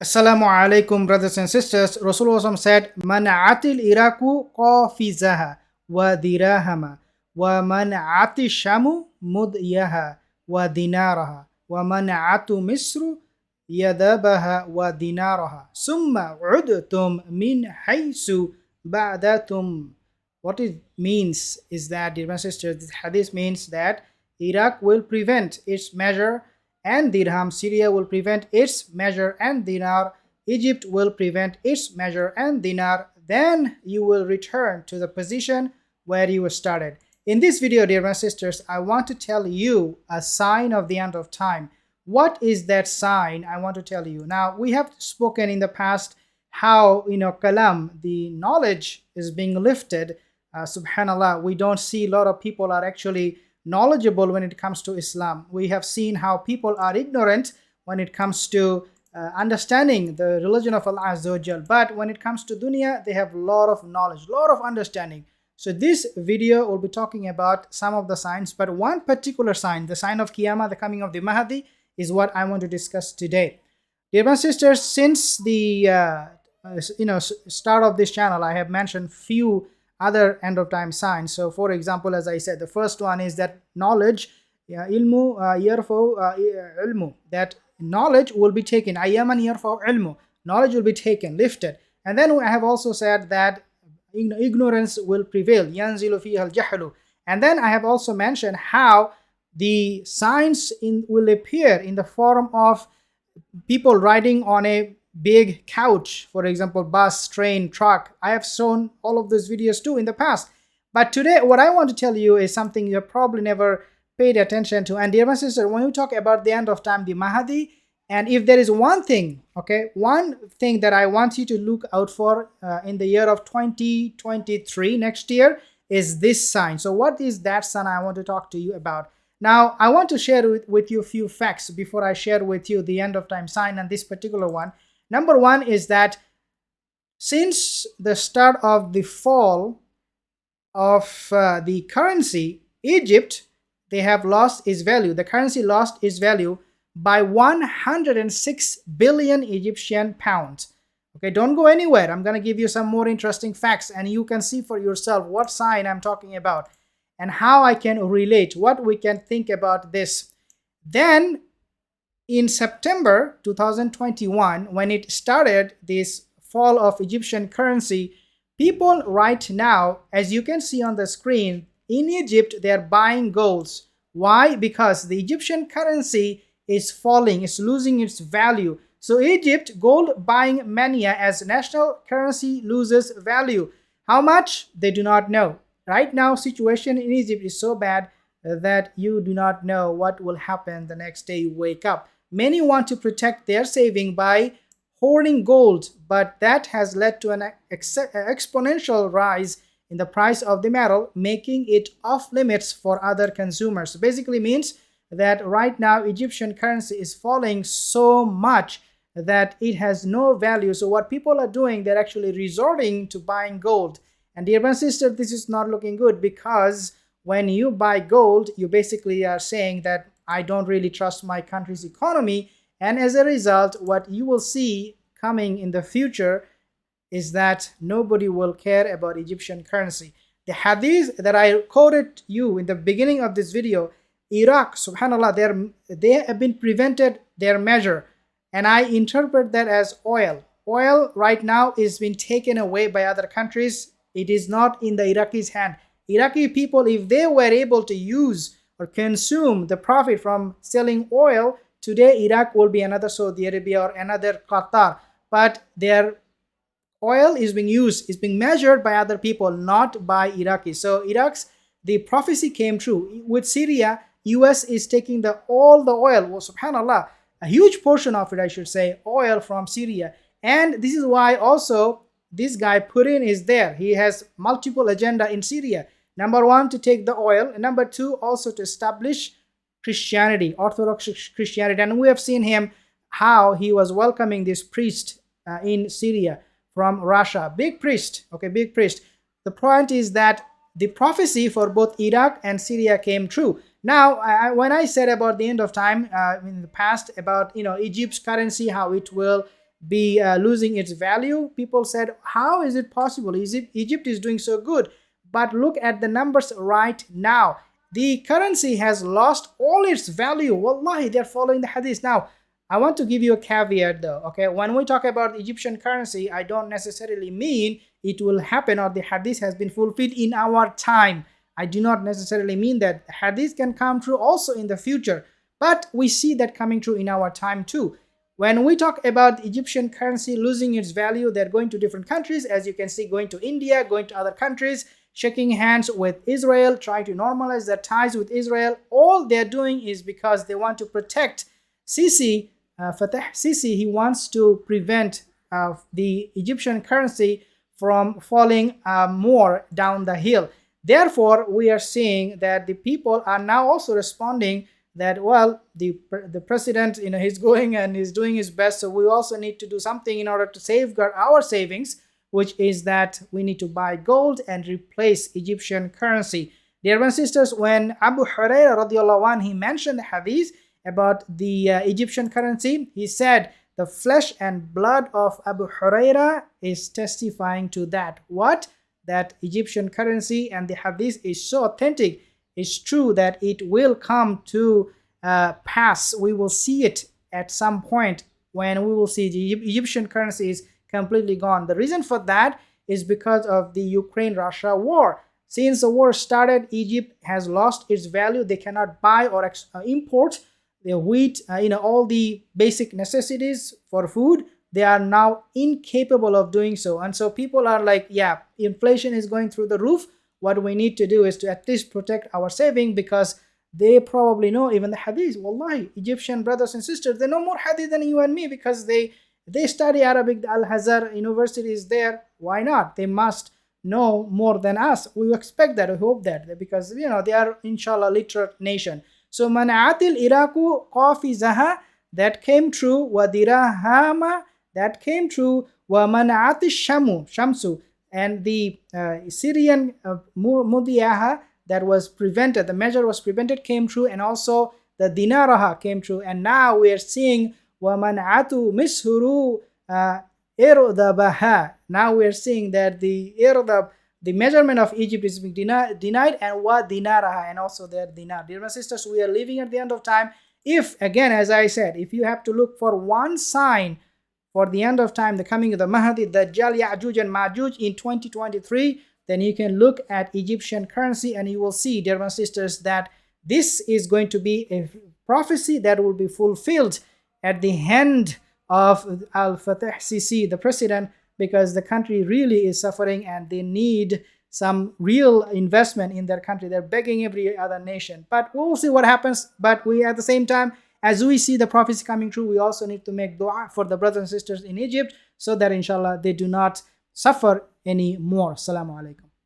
Assalamu alaikum, brothers and sisters. Rasulullah said, Man'atil Iraku qafizaha wa dirahama wa man'ati shamu mudyaha wa dinaraha wa man'atu misru yadabaha wa dinaraha summa udtum min haysu ba'datum. What it means is that, dear sisters, this hadith means that Iraq will prevent its measure and dirham, Syria will prevent its measure and dinar, Egypt will prevent its measure and dinar, then you will return to the position where you started. In this video, dear my sisters, I want to tell you a sign of the end of time. What is that sign? I want to tell you. Now, we have spoken in the past how, kalam, the knowledge is being lifted. Subhanallah, we don't see a lot of people are actually knowledgeable when it comes to Islam. We have seen how people are ignorant when it comes to understanding the religion of Allah Azza wa Jal. But when it comes to dunya, they have a lot of knowledge, a lot of understanding. So this video will be talking about some of the signs, but one particular sign, the sign of QIYAMAH, the coming of the Mahdi, is what I want to discuss today. Dear my sisters, since the start of this channel, I have mentioned few other end of time signs. So for example, as I said, the first one is that knowledge, ilmu yarfau ilmu, that knowledge will be taken, ayyaman yarfau ilmu, knowledge will be taken, lifted. And then I have also said that ignorance will prevail, yanzilu fiha al-jahlu. And then I have also mentioned how the signs will appear in the form of people riding on a big couch, for example, bus, train, truck. I have shown all of those videos too in the past. But today, what I want to tell you is something you have probably never paid attention to. And dear my sister, when we talk about the end of time, the Mahdi, and if there is one thing, one thing that I want you to look out for in the year of 2023, next year, is this sign. So what is that sign I want to talk to you about? Now, I want to share with you a few facts before I share with you the end of time sign and this particular one. Number one is that since the start of the fall of the currency, Egypt, they have lost its value. The currency lost its value by 106 billion Egyptian pounds. Okay, don't go anywhere. I'm going to give you some more interesting facts and you can see for yourself what sign I'm talking about and how I can relate, what we can think about this. Then in September 2021, when it started, this fall of Egyptian currency, people right now, as you can see on the screen, in Egypt, they are buying golds. Why? Because the Egyptian currency is falling, it's losing its value. So Egypt, gold buying mania as national currency loses value. How much? They do not know. Right now, situation in Egypt is so bad that you do not know what will happen the next day you wake up. Many want to protect their saving by hoarding gold, but that has led to an exponential rise in the price of the metal, making it off limits for other consumers. So basically means that right now Egyptian currency is falling so much that it has no value. So what people are doing, they're actually resorting to buying gold. And dear my sister, this is not looking good, because when you buy gold, you basically are saying that I don't really trust my country's economy, and as a result, what you will see coming in the future is that nobody will care about Egyptian currency. The hadith that I quoted you in the beginning of this video, Iraq, subhanallah, they have been prevented their measure, and I interpret that as oil. Oil right now is being taken away by other countries. It is not in the Iraqis' hand. Iraqi people, if they were able to use or consume the profit from selling oil, today Iraq will be another Saudi Arabia or another Qatar. But their oil is being used, is being measured by other people, not by Iraqis. So the prophecy came true. With Syria, US is taking all the oil, well, subhanallah, a huge portion of it, I should say, oil from Syria. And this is why also this guy Putin is there. He has multiple agenda in Syria. Number one, to take the oil. And number two, also to establish Christianity, Orthodox Christianity. And we have seen him, how he was welcoming this priest in Syria from Russia. Big priest, big priest. The point is that the prophecy for both Iraq and Syria came true. Now, when I said about the end of time in the past, about Egypt's currency, how it will be losing its value. People said, how is it possible? Egypt is doing so good. But look at the numbers right now. The currency has lost all its value. Wallahi, they're following the hadith. Now, I want to give you a caveat though, okay? When we talk about Egyptian currency, I don't necessarily mean it will happen or the hadith has been fulfilled in our time. I do not necessarily mean that. Hadith can come true also in the future, but we see that coming true in our time too. When we talk about Egyptian currency losing its value, they're going to different countries, as you can see, going to India, going to other countries, shaking hands with Israel, trying to normalize their ties with Israel. All they're doing is because they want to protect Sisi. Fatah Sisi, he wants to prevent the Egyptian currency from falling more down the hill. Therefore, we are seeing that the people are now also responding that, well, the president, he's going and he's doing his best, so we also need to do something in order to safeguard our savings, which is that we need to buy gold and replace Egyptian currency. Dear brothers and sisters, when Abu Hurairah radiallahu anhu, he mentioned the hadith about the Egyptian currency, he said the flesh and blood of Abu Hurairah is testifying to that. What? That Egyptian currency, and the hadith is so authentic, it's true that it will come to pass. We will see it at some point when we will see the Egyptian currency is completely gone. The reason for that is because of the Ukraine-Russia war. Since the war started, Egypt has lost its value. They cannot buy or import the wheat, all the basic necessities for food. They are now incapable of doing so. And so people are like, yeah, inflation is going through the roof. What we need to do is to at least protect our saving, because they probably know even the hadith. Wallahi, Egyptian brothers and sisters, they know more hadith than you and me, because they study Arabic. The Al-Azhar University is there. Why not? They must know more than us. We expect that, we hope that, because they are inshallah literate nation. So man'atil iraku qafizaha, that came true. Wa dirahama, that came true. Wa man'ati shamsu, and the Syrian mudiyaha, that was prevented, the measure was prevented, came true, and also the dinaraha came true. And now we are seeing wa man'atu mishuru irdabaha. Now we are seeing that the irdab, the measurement of Egypt, is being denied, and wa dinaraha, and also their dinar. Dear my sisters, we are living at the end of time. If, again, as I said, if you have to look for one sign for the end of time, the coming of the Mahdi, Dajjal, Yajuj and Majuj in 2023, then you can look at Egyptian currency and you will see, dear my sisters, that this is going to be a prophecy that will be fulfilled at the hand of Al-Fatah Sisi, the president, because the country really is suffering and they need some real investment in their country. They're begging every other nation. But we'll see what happens. But we, at the same time, as we see the prophecy coming true, we also need to make dua for the brothers and sisters in Egypt, so that inshallah they do not suffer any more. Assalamu alaikum.